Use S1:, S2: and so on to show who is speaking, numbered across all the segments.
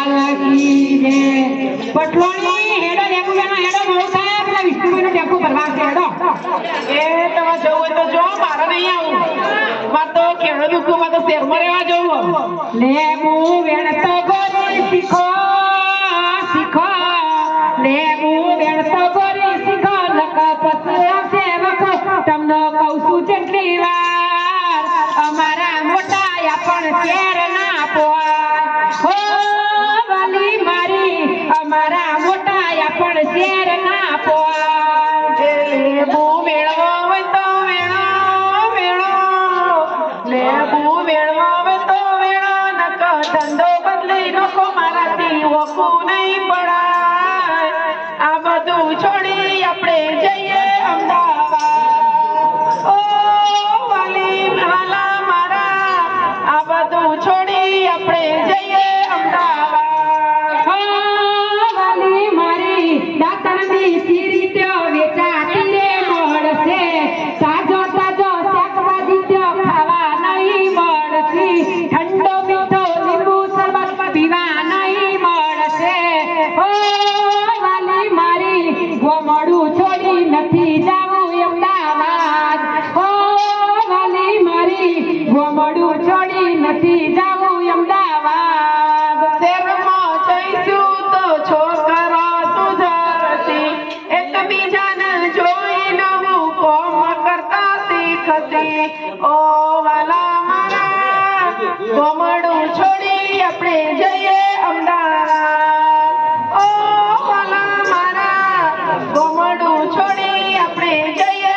S1: લાલ કી જય પટલોણી હેડો ડેપો બેનો હેડો મોડું થાય પેલા વિષ્ણુભાઈનો ડેપો ભરવા છે હેડો
S2: એ તમે જવું તો જો મારે નહીં આવું મારે તો ખેડો દુખું માં તો શહેરમાં રહેવા જવું
S1: લેબુ વેણતો ગોરી શીખો શીખો લેબુ વેણતો ગોરી શીખો નક પછી આવશે વખો તમને કહું છું જેટલી વાર અમારા મોટા પણ શેર ના પોય હો વાલી મારી અમારા મોટા પણ શેર ના પોય
S2: લેબુ મેળવો હોય તો મેળો મેળો લેબુ મેળવો હોય તો મેળો નકો ધંધો બદલી નકો મારાથી ઓકું નહીં પડાય આ બધું છોડી આપણે જઈએ અમદાવાદ ઓ વાલી વાલા મારા આ બધું છોડી આપણે જઈએ અમદાવાદ
S1: હો વાલી મારી દાતણની ચીરી ત્યો વેચાતી રે મળશે તાજો તાજો શાકભાજી ત્યો ખાવા નહીં મળશે ઠંડો મીઠો લીંબુ શરબત પીવા નહીં મળશે હો વાલી મારી ગોમડું છોડી નથી જાવું અમદાવાદ હો વાલી મારી ગોમડું છોડી નથી જાવું અમદાવાદ
S2: શહેરમાં જઈશું તો છોકરો સુધરતી એકબીજાને જોઈ નવું કોમ કરતા શીખતી ઓ વાલા મારા ગોમડું છોડી આપણે જઈએ અમદાવાદ ઓ વાલા મારા ગોમડું છોડી આપણે જઈએ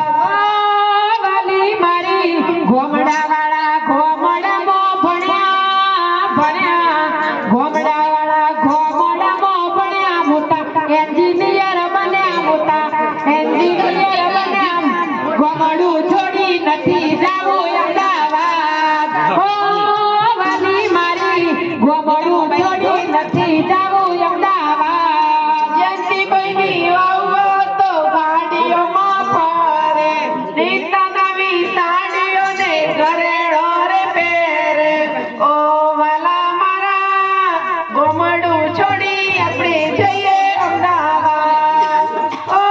S2: અમદાવાદ
S1: વાલી મારી ગોમડાવાળા ગોમડામાં ભણ્યા ભણ્યા ગોમડાવાળા ગોમડામાં ભણ્યા મોટા એન્જિનિયર બન્યા મોટા એન્જિનિયર બન્યા ગોમડું છોડી નથી જાવું અમદાવાદ હો વાલી મારી ગોમડું છોડી નથી જાવું અમદાવાદ
S2: જયંતીભાઈની વાવ તો ગાડીઓમાં ફરે નીતા નવી સાડીઓને ઘરેડો રે પહેરે ઓ વાલા મારા ગોમડું છોડી આપણે જઈએ અમદાવાદ ઓ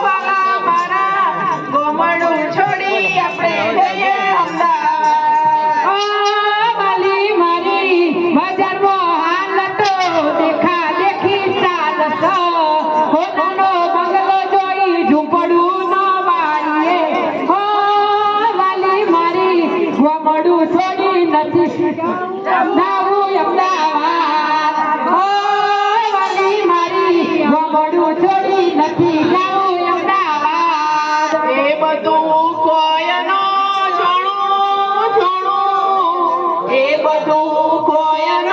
S2: વાલા મારા ગોમડું છોડી આપણે જઈએ અમદાવાદ
S1: ઓ વાલી મારી બજારમાં હાલતો દેખા દેખી ચાલશો હોનો બંગલો જોઈ ઝૂંપડું ન વાળીએ હો વાલી મારી ગોમડું છોડી નથી જાવું અમદાવાદ હો વાલી મારી ગોમડું છોડી નથી જાવું અમદાવાદ
S2: એ બધું કોઈ ન જાણું જાણું એ બધું કોઈ ન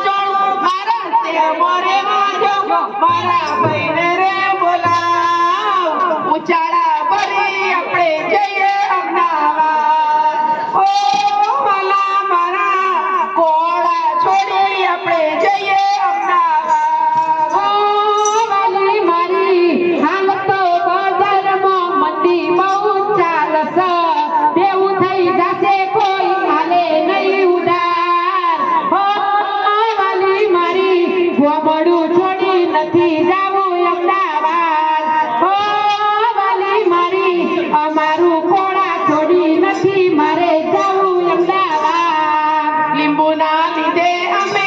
S2: જાણું મારા તે મોરે વાજો મારા ભાઈને રે બોલાવ ઉચાળા ભરી આપણે જઈએ અમદાવાદ ઓ વાલા મારા કોળા છોડી આપણે જઈએ અમદાવાદ
S1: ઓ વાલી મારી હાલ તો બજારમાં મંદી બહુ ચાલશે દેવું થઈ જશે કોઈ હાલે નહીં ઉધાર હો વાલી મારી ગોમડું છોડી નથી જાવું અમદાવાદ હો વાલી મારી અમારું કોળા છોડી નથી મારે જાવું અમદાવાદ
S2: લીંબુના લીધે અમે